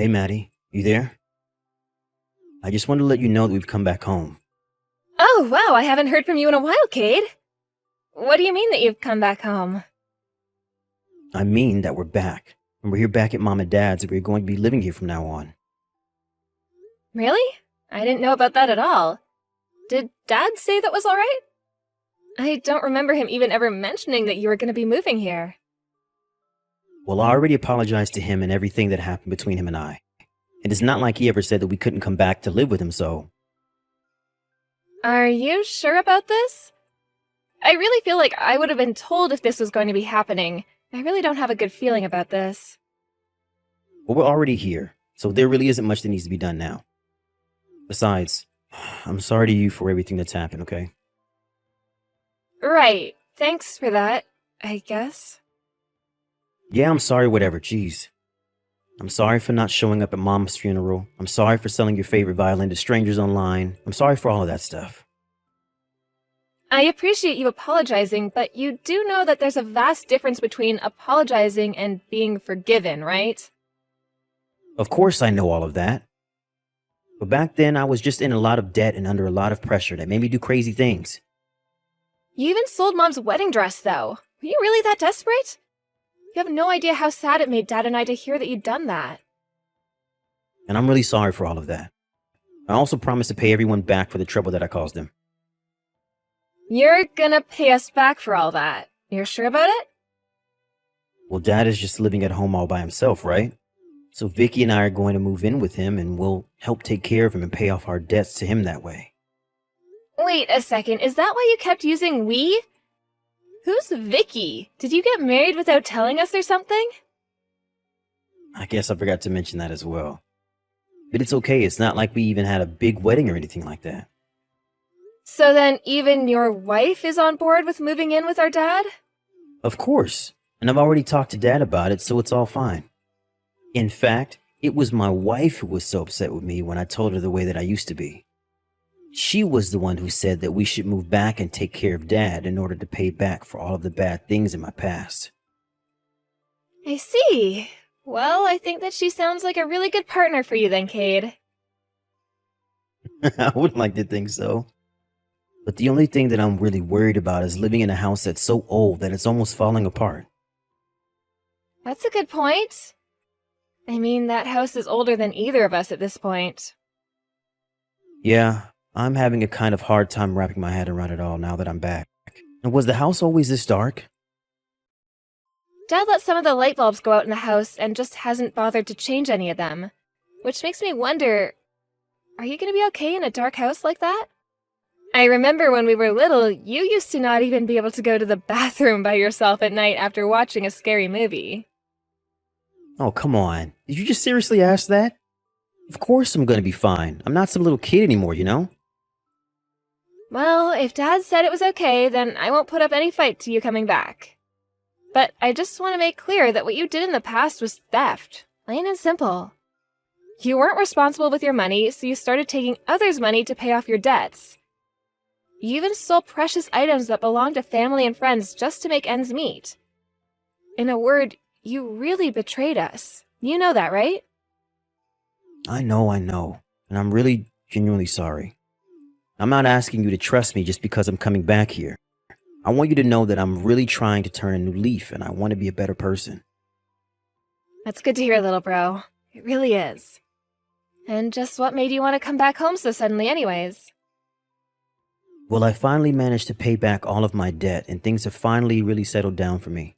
Hey, Maddie, you there? I just wanted to let you know that we've come back home. Oh, wow, I haven't heard from you in a while, Cade. What do you mean that you've come back home? I mean that we're back, and we're here back at Mom and Dad's, and we're going to be living here from now on. Really? I didn't know about that at all. Did Dad say that was alright? I don't remember him even ever mentioning that you were going to be moving here. Well, I already apologized to him and everything that happened between him and I. And it's not like he ever said that we couldn't come back to live with him, so... Are you sure about this? I really feel like I would have been told if this was going to be happening. I really don't have a good feeling about this. Well, we're already here, so there really isn't much that needs to be done now. Besides, I'm sorry to you for everything that's happened, okay? Right. Thanks for that, I guess. Yeah, I'm sorry, whatever, jeez. I'm sorry for not showing up at Mom's funeral. I'm sorry for selling your favorite violin to strangers online. I'm sorry for all of that stuff. I appreciate you apologizing, but you do know that there's a vast difference between apologizing and being forgiven, right? Of course I know all of that. But back then, I was just in a lot of debt and under a lot of pressure that made me do crazy things. You even sold Mom's wedding dress, though. Were you really that desperate? You have no idea how sad it made Dad and I to hear that you'd done that. And I'm really sorry for all of that. I also promised to pay everyone back for the trouble that I caused them. You're gonna pay us back for all that. You're sure about it? Well, Dad is just living at home all by himself, right? So Vicky and I are going to move in with him and we'll help take care of him and pay off our debts to him that way. Wait a second, is that why you kept using we? Who's Vicky? Did you get married without telling us or something? I guess I forgot to mention that as well. But it's okay, it's not like we even had a big wedding or anything like that. So then even your wife is on board with moving in with our dad? Of course, and I've already talked to Dad about it, so it's all fine. In fact, it was my wife who was so upset with me when I told her the way that I used to be. She was the one who said that we should move back and take care of Dad in order to pay back for all of the bad things in my past. I see. Well, I think that she sounds like a really good partner for you then, Cade. I would like to think so. But the only thing that I'm really worried about is living in a house that's so old that it's almost falling apart. That's a good point. I mean, that house is older than either of us at this point. Yeah, I'm having a kind of hard time wrapping my head around it all now that I'm back. And was the house always this dark? Dad let some of the light bulbs go out in the house and just hasn't bothered to change any of them. Which makes me wonder, are you going to be okay in a dark house like that? I remember when we were little, you used to not even be able to go to the bathroom by yourself at night after watching a scary movie. Oh, come on. Did you just seriously ask that? Of course I'm gonna be fine. I'm not some little kid anymore, you know? Well, if Dad said it was okay, then I won't put up any fight to you coming back. But I just want to make clear that what you did in the past was theft. Plain and simple. You weren't responsible with your money, so you started taking others' money to pay off your debts. You even stole precious items that belonged to family and friends just to make ends meet. In a word, you really betrayed us. You know that, right? I know, and I'm really genuinely sorry. I'm not asking you to trust me just because I'm coming back here. I want you to know that I'm really trying to turn a new leaf and I want to be a better person. That's good to hear, little bro. It really is. And just what made you want to come back home so suddenly anyways? Well, I finally managed to pay back all of my debt and things have finally really settled down for me.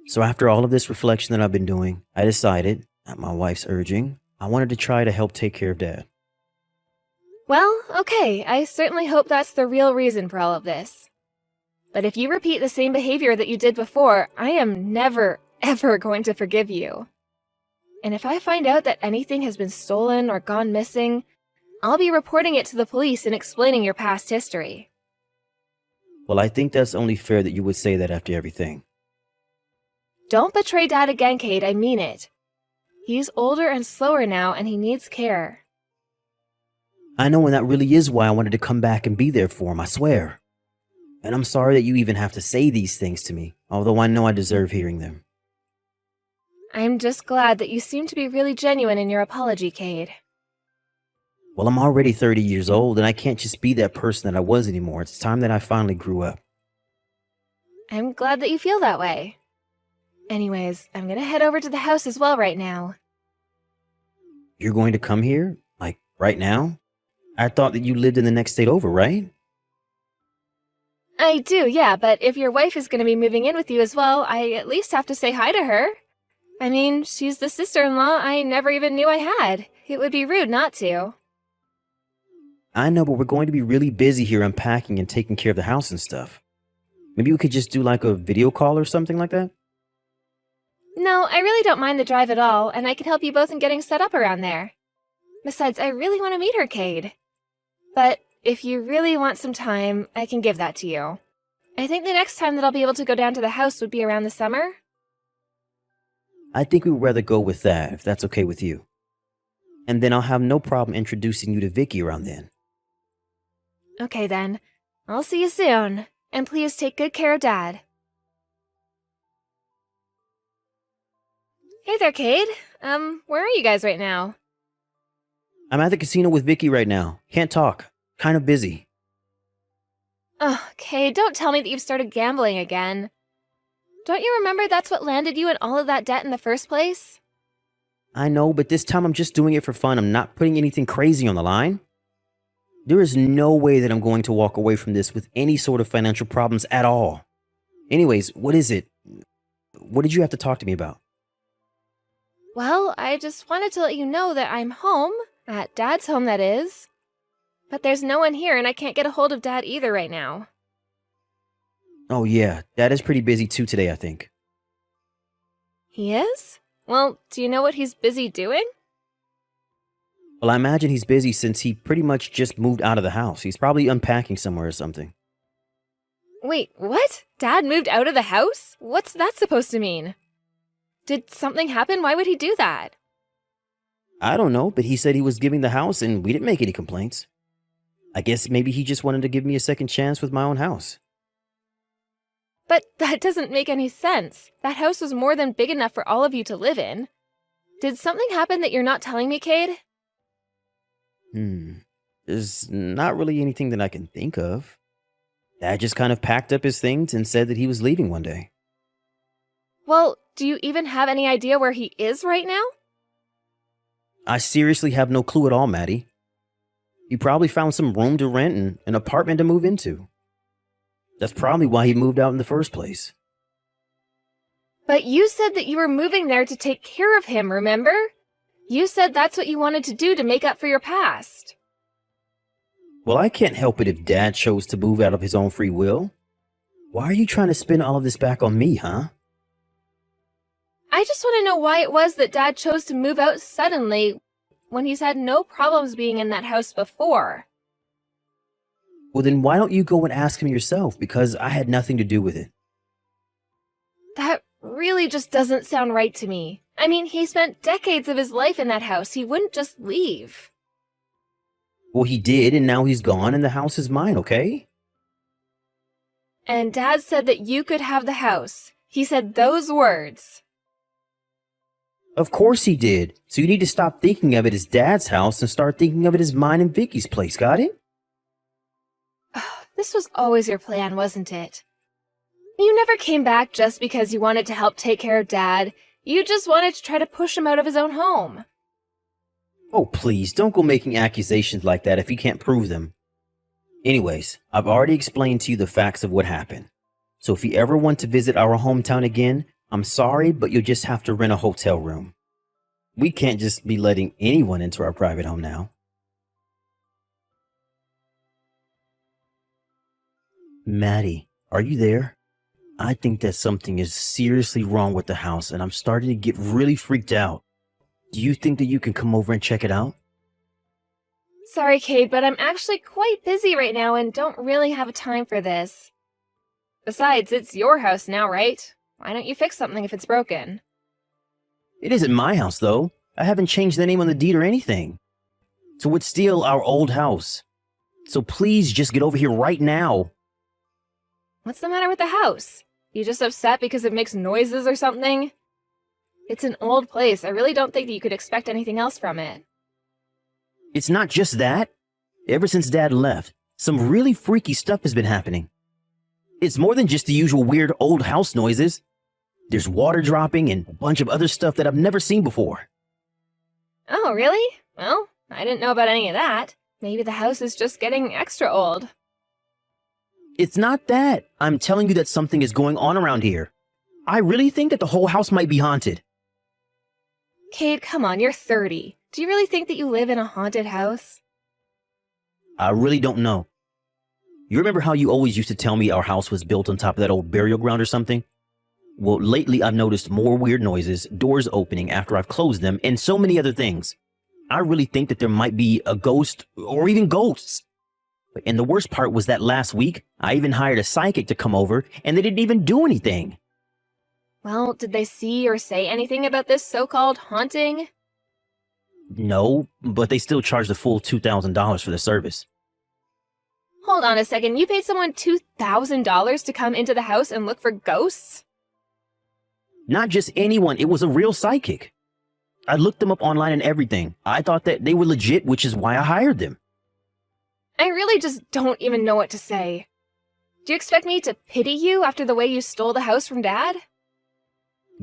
So after all of this reflection that I've been doing, I decided, at my wife's urging, I wanted to try to help take care of Dad. Well, okay, I certainly hope that's the real reason for all of this. But if you repeat the same behavior that you did before, I am never, ever going to forgive you. And if I find out that anything has been stolen or gone missing, I'll be reporting it to the police and explaining your past history. Well, I think that's only fair that you would say that after everything. Don't betray Dad again, Cade, I mean it. He's older and slower now, and he needs care. I know, and that really is why I wanted to come back and be there for him, I swear. And I'm sorry that you even have to say these things to me, although I know I deserve hearing them. I'm just glad that you seem to be really genuine in your apology, Cade. Well, I'm already 30 years old, and I can't just be that person that I was anymore. It's time that I finally grew up. I'm glad that you feel that way. Anyways, I'm gonna head over to the house as well right now. You're going to come here? Like, right now? I thought that you lived in the next state over, right? I do, yeah, but if your wife is gonna be moving in with you as well, I at least have to say hi to her. I mean, she's the sister-in-law I never even knew I had. It would be rude not to. I know, but we're going to be really busy here unpacking and taking care of the house and stuff. Maybe we could just do like a video call or something like that? No, I really don't mind the drive at all, and I can help you both in getting set up around there. Besides, I really want to meet her, Cade. But if you really want some time, I can give that to you. I think the next time that I'll be able to go down to the house would be around the summer. I think we would rather go with that, if that's okay with you. And then I'll have no problem introducing you to Vicky around then. Okay then. I'll see you soon. And please take good care of Dad. Hey there, Cade. Where are you guys right now? I'm at the casino with Vicky right now. Can't talk. Kind of busy. Oh, Cade, don't tell me that you've started gambling again. Don't you remember that's what landed you in all of that debt in the first place? I know, but this time I'm just doing it for fun. I'm not putting anything crazy on the line. There is no way that I'm going to walk away from this with any sort of financial problems at all. Anyways, what is it? What did you have to talk to me about? Well, I just wanted to let you know that I'm home, at Dad's home that is. But there's no one here and I can't get a hold of Dad either right now. Oh yeah, Dad is pretty busy too today, I think. He is? Well, do you know what he's busy doing? Well, I imagine he's busy since he pretty much just moved out of the house. He's probably unpacking somewhere or something. Wait, what? Dad moved out of the house? What's that supposed to mean? Did something happen? Why would he do that? I don't know, but he said he was giving the house and we didn't make any complaints. I guess maybe he just wanted to give me a second chance with my own house. But that doesn't make any sense. That house was more than big enough for all of you to live in. Did something happen that you're not telling me, Cade? There's not really anything that I can think of. Dad just kind of packed up his things and said that he was leaving one day. Well, do you even have any idea where he is right now? I seriously have no clue at all, Maddie. He probably found some room to rent and an apartment to move into. That's probably why he moved out in the first place. But you said that you were moving there to take care of him, remember? You said that's what you wanted to do to make up for your past. Well, I can't help it if Dad chose to move out of his own free will. Why are you trying to spin all of this back on me, huh? I just want to know why it was that Dad chose to move out suddenly when he's had no problems being in that house before. Well, then why don't you go and ask him yourself, because I had nothing to do with it. That really just doesn't sound right to me. I mean, he spent decades of his life in that house. He wouldn't just leave. Well, he did, and now he's gone, and the house is mine, okay? And Dad said that you could have the house. He said those words. Of course he did. So you need to stop thinking of it as Dad's house and start thinking of it as mine and Vicky's place, got it? This was always your plan, wasn't it? You never came back just because you wanted to help take care of Dad. You just wanted to try to push him out of his own home. Oh, please, don't go making accusations like that if you can't prove them. Anyways, I've already explained to you the facts of what happened. So if you ever want to visit our hometown again, I'm sorry, but you'll just have to rent a hotel room. We can't just be letting anyone into our private home now. Maddie, are you there? I think that something is seriously wrong with the house, and I'm starting to get really freaked out. Do you think that you can come over and check it out? Sorry, Cade, but I'm actually quite busy right now and don't really have time for this. Besides, it's your house now, right? Why don't you fix something if it's broken? It isn't my house, though. I haven't changed the name on the deed or anything. So it's still our old house. So please just get over here right now. What's the matter with the house? You just upset because it makes noises or something? It's an old place. I really don't think that you could expect anything else from it. It's not just that. Ever since Dad left, some really freaky stuff has been happening. It's more than just the usual weird old house noises. There's water dropping and a bunch of other stuff that I've never seen before. Oh, really? Well, I didn't know about any of that. Maybe the house is just getting extra old. It's not that. I'm telling you that something is going on around here. I really think that the whole house might be haunted. Cade, come on, you're 30. Do you really think that you live in a haunted house? I really don't know. You remember how you always used to tell me our house was built on top of that old burial ground or something? Well, lately I've noticed more weird noises, doors opening after I've closed them, and so many other things. I really think that there might be a ghost, or even ghosts. And the worst part was that last week, I even hired a psychic to come over, and they didn't even do anything. Well, did they see or say anything about this so-called haunting? No, but they still charged the full $2,000 for the service. Hold on a second, you paid someone $2,000 to come into the house and look for ghosts? Not just anyone, it was a real psychic. I looked them up online and everything. I thought that they were legit, which is why I hired them. I really just don't even know what to say. Do you expect me to pity you after the way you stole the house from Dad?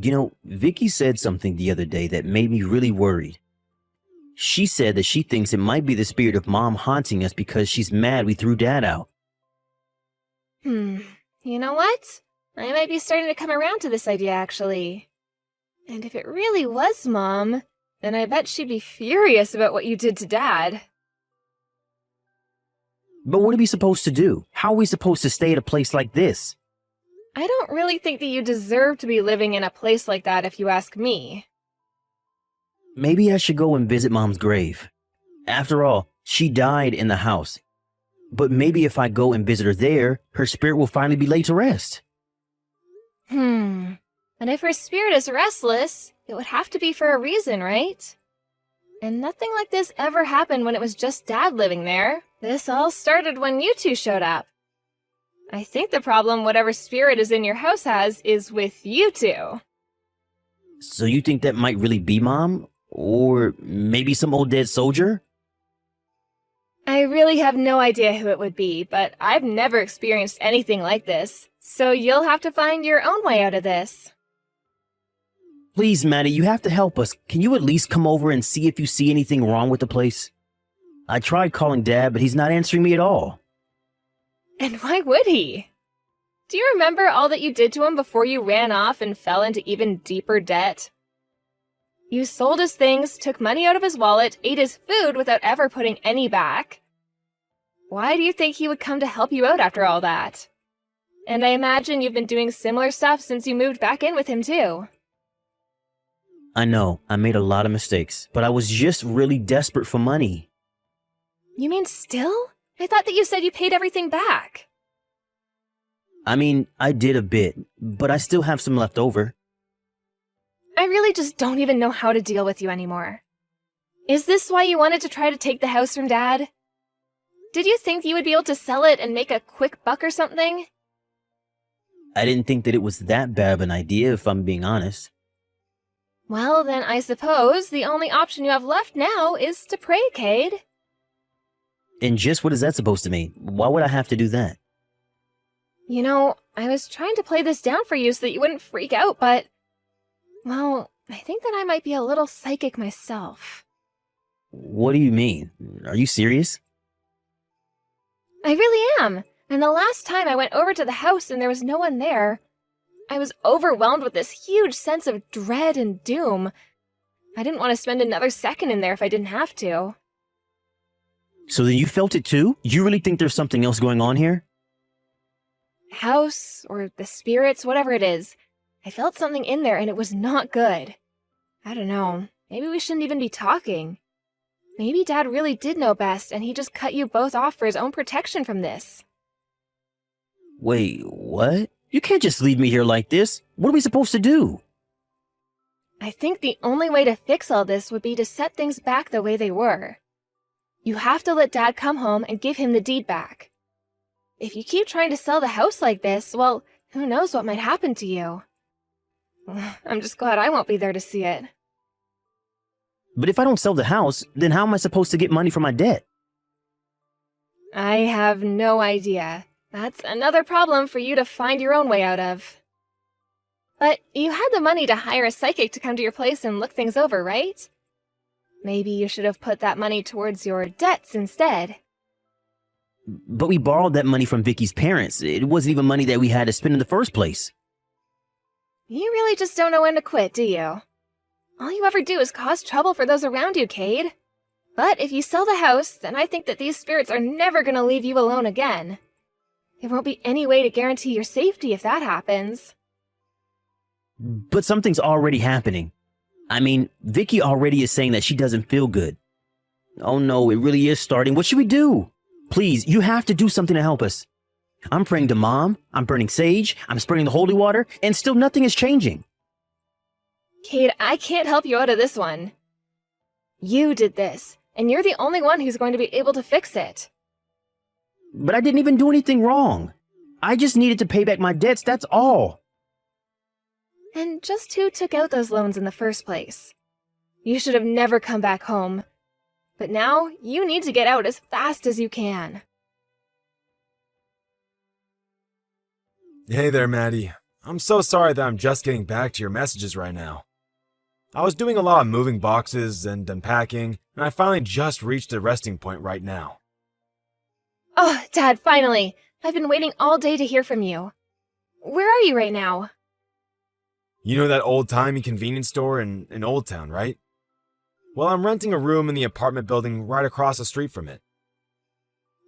You know, Vicky said something the other day that made me really worried. She said that she thinks it might be the spirit of Mom haunting us because she's mad we threw Dad out. You know what? I might be starting to come around to this idea, actually. And if it really was Mom, then I bet she'd be furious about what you did to Dad. But what are we supposed to do? How are we supposed to stay at a place like this? I don't really think that you deserve to be living in a place like that if you ask me. Maybe I should go and visit Mom's grave. After all, she died in the house. But maybe if I go and visit her there, her spirit will finally be laid to rest. And if her spirit is restless, it would have to be for a reason, right? And nothing like this ever happened when it was just Dad living there. This all started when you two showed up. I think the problem whatever spirit is in your house has is with you two. So you think that might really be Mom? Or maybe some old dead soldier? I really have no idea who it would be, but I've never experienced anything like this. So you'll have to find your own way out of this. Please, Maddie, you have to help us. Can you at least come over and see if you see anything wrong with the place? I tried calling Dad, but he's not answering me at all. And why would he? Do you remember all that you did to him before you ran off and fell into even deeper debt? You sold his things, took money out of his wallet, ate his food without ever putting any back. Why do you think he would come to help you out after all that? And I imagine you've been doing similar stuff since you moved back in with him too. I know, I made a lot of mistakes, but I was just really desperate for money. You mean still? I thought that you said you paid everything back. I mean, I did a bit, but I still have some left over. I really just don't even know how to deal with you anymore. Is this why you wanted to try to take the house from Dad? Did you think you would be able to sell it and make a quick buck or something? I didn't think that it was that bad of an idea, if I'm being honest. Well, then I suppose the only option you have left now is to pray, Cade. And just what is that supposed to mean? Why would I have to do that? You know, I was trying to play this down for you so that you wouldn't freak out, but... well, I think that I might be a little psychic myself. What do you mean? Are you serious? I really am. And the last time I went over to the house and there was no one there, I was overwhelmed with this huge sense of dread and doom. I didn't want to spend another second in there if I didn't have to. So then you felt it too? You really think there's something else going on here? House, or the spirits, whatever it is. I felt something in there and it was not good. I don't know. Maybe we shouldn't even be talking. Maybe Dad really did know best and he just cut you both off for his own protection from this. Wait, what? You can't just leave me here like this. What are we supposed to do? I think the only way to fix all this would be to set things back the way they were. You have to let Dad come home and give him the deed back. If you keep trying to sell the house like this, well, who knows what might happen to you. I'm just glad I won't be there to see it. But if I don't sell the house, then how am I supposed to get money for my debt? I have no idea. That's another problem for you to find your own way out of. But you had the money to hire a psychic to come to your place and look things over, right? Maybe you should have put that money towards your debts instead. But we borrowed that money from Vicky's parents. It wasn't even money that we had to spend in the first place. You really just don't know when to quit, do you? All you ever do is cause trouble for those around you, Cade. But if you sell the house, then I think that these spirits are never going to leave you alone again. There won't be any way to guarantee your safety if that happens. But something's already happening. I mean, Vicky already is saying that she doesn't feel good. Oh no, it really is starting. What should we do? Please, you have to do something to help us. I'm praying to Mom, I'm burning sage, I'm spraying the holy water, and still nothing is changing. Cade, I can't help you out of this one. You did this, and you're the only one who's going to be able to fix it. But I didn't even do anything wrong. I just needed to pay back my debts, that's all. And just who took out those loans in the first place? You should have never come back home. But now, you need to get out as fast as you can. Hey there, Maddie. I'm so sorry that I'm just getting back to your messages right now. I was doing a lot of moving boxes and unpacking, and I finally just reached a resting point right now. Oh, Dad, finally! I've been waiting all day to hear from you. Where are you right now? You know that old-timey convenience store in Old Town, right? Well, I'm renting a room in the apartment building right across the street from it.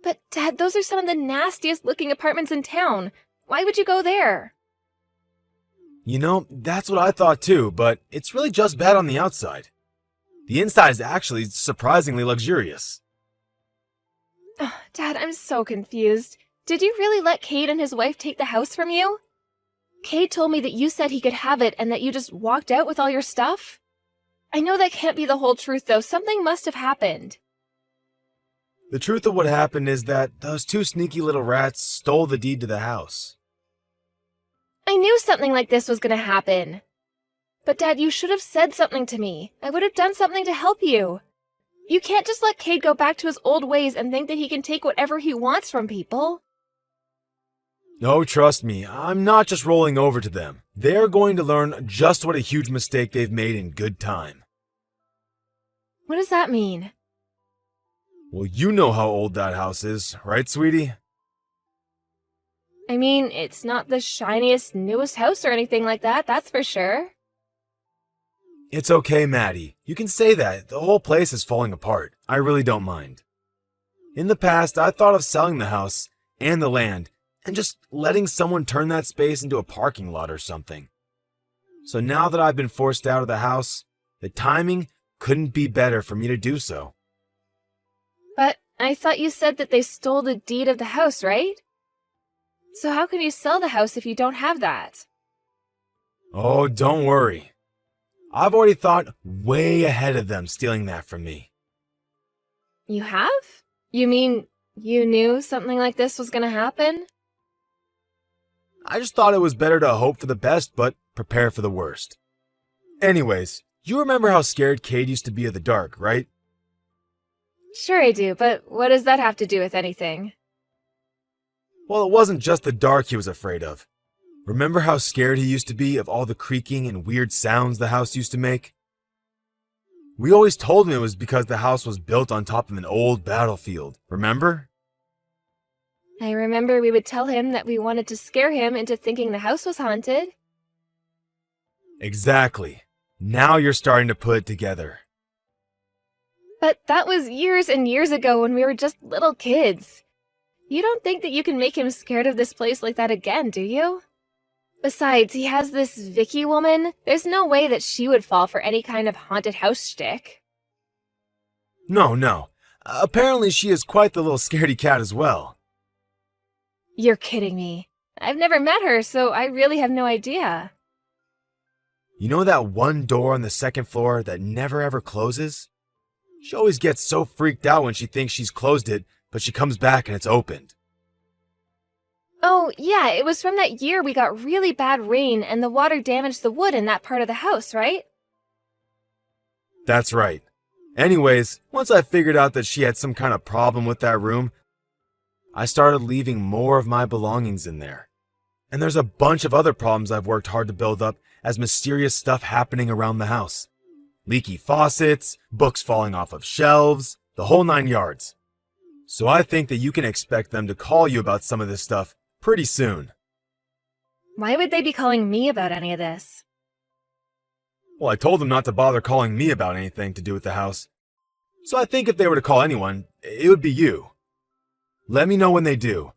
But, Dad, those are some of the nastiest looking apartments in town. Why would you go there? You know, that's what I thought too, but it's really just bad on the outside. The inside is actually surprisingly luxurious. Oh, Dad, I'm so confused. Did you really let Cade and his wife take the house from you? Cade told me that you said he could have it and that you just walked out with all your stuff. I know that can't be the whole truth, though. Something must have happened. The truth of what happened is that those two sneaky little rats stole the deed to the house. I knew something like this was going to happen. But, Dad, you should have said something to me. I would have done something to help you. You can't just let Cade go back to his old ways and think that he can take whatever he wants from people. No, trust me, I'm not just rolling over to them. They're going to learn just what a huge mistake they've made in good time. What does that mean? Well, you know how old that house is, right, sweetie? I mean, it's not the shiniest, newest house or anything like that, that's for sure. It's okay, Maddie. You can say that. The whole place is falling apart. I really don't mind. In the past, I thought of selling the house and the land and just letting someone turn that space into a parking lot or something. So now that I've been forced out of the house, the timing couldn't be better for me to do so. But I thought you said that they stole the deed of the house, right? So how can you sell the house if you don't have that? Oh, don't worry. I've already thought way ahead of them stealing that from me. You have? You mean you knew something like this was going to happen? I just thought it was better to hope for the best, but prepare for the worst. Anyways, you remember how scared Cade used to be of the dark, right? Sure I do, but what does that have to do with anything? Well, it wasn't just the dark he was afraid of. Remember how scared he used to be of all the creaking and weird sounds the house used to make? We always told him it was because the house was built on top of an old battlefield, remember? I remember we would tell him that we wanted to scare him into thinking the house was haunted. Exactly. Now you're starting to put it together. But that was years and years ago when we were just little kids. You don't think that you can make him scared of this place like that again, do you? Besides, he has this Vicky woman. There's no way that she would fall for any kind of haunted house shtick. No. Apparently she is quite the little scaredy cat as well. You're kidding me. I've never met her, so I really have no idea. You know that one door on the second floor that never ever closes? She always gets so freaked out when she thinks she's closed it, but she comes back and it's opened. Oh, yeah, it was from that year we got really bad rain and the water damaged the wood in that part of the house, right? That's right. Anyways, once I figured out that she had some kind of problem with that room, I started leaving more of my belongings in there. And there's a bunch of other problems I've worked hard to build up as mysterious stuff happening around the house. Leaky faucets, books falling off of shelves, the whole 9 yards. So I think that you can expect them to call you about some of this stuff pretty soon. Why would they be calling me about any of this? Well, I told them not to bother calling me about anything to do with the house. So I think if they were to call anyone, it would be you. Let me know when they do,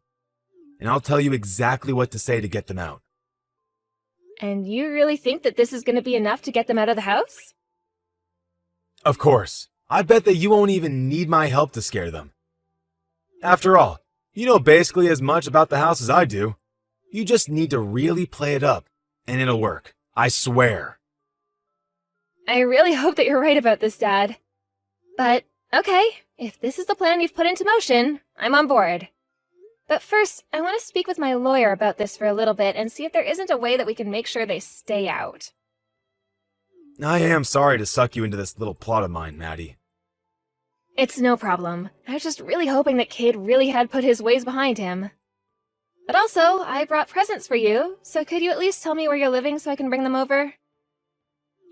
and I'll tell you exactly what to say to get them out. And you really think that this is going to be enough to get them out of the house? Of course. I bet that you won't even need my help to scare them. After all, you know basically as much about the house as I do. You just need to really play it up, and it'll work. I swear. I really hope that you're right about this, Dad. But, okay, if this is the plan you've put into motion, I'm on board. But first, I want to speak with my lawyer about this for a little bit and see if there isn't a way that we can make sure they stay out. I am sorry to suck you into this little plot of mine, Maddie. It's no problem. I was just really hoping that Cade really had put his ways behind him. But also, I brought presents for you, so could you at least tell me where you're living so I can bring them over?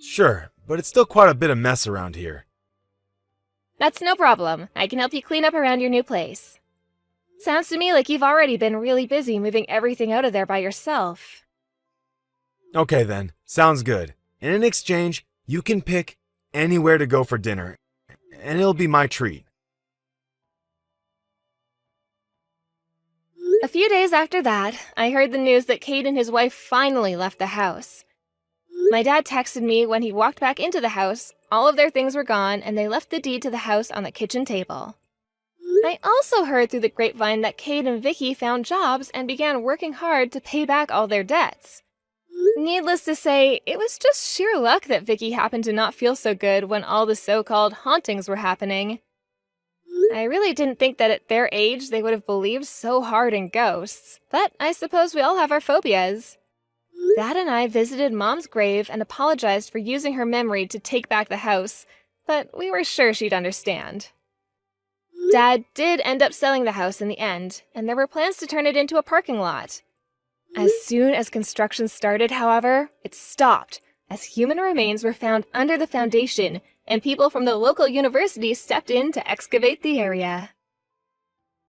Sure, but it's still quite a bit of mess around here. That's no problem. I can help you clean up around your new place. Sounds to me like you've already been really busy moving everything out of there by yourself. Okay then, sounds good. And in exchange, you can pick anywhere to go for dinner, and it'll be my treat. A few days after that, I heard the news that Cade and his wife finally left the house. My dad texted me when he walked back into the house. All of their things were gone, and they left the deed to the house on the kitchen table. I also heard through the grapevine that Cade and Vicky found jobs and began working hard to pay back all their debts. Needless to say, it was just sheer luck that Vicky happened to not feel so good when all the so-called hauntings were happening. I really didn't think that at their age they would have believed so hard in ghosts, but I suppose we all have our phobias. Dad and I visited Mom's grave and apologized for using her memory to take back the house, but we were sure she'd understand. Dad did end up selling the house in the end, and there were plans to turn it into a parking lot. As soon as construction started, however, it stopped, as human remains were found under the foundation, and people from the local university stepped in to excavate the area.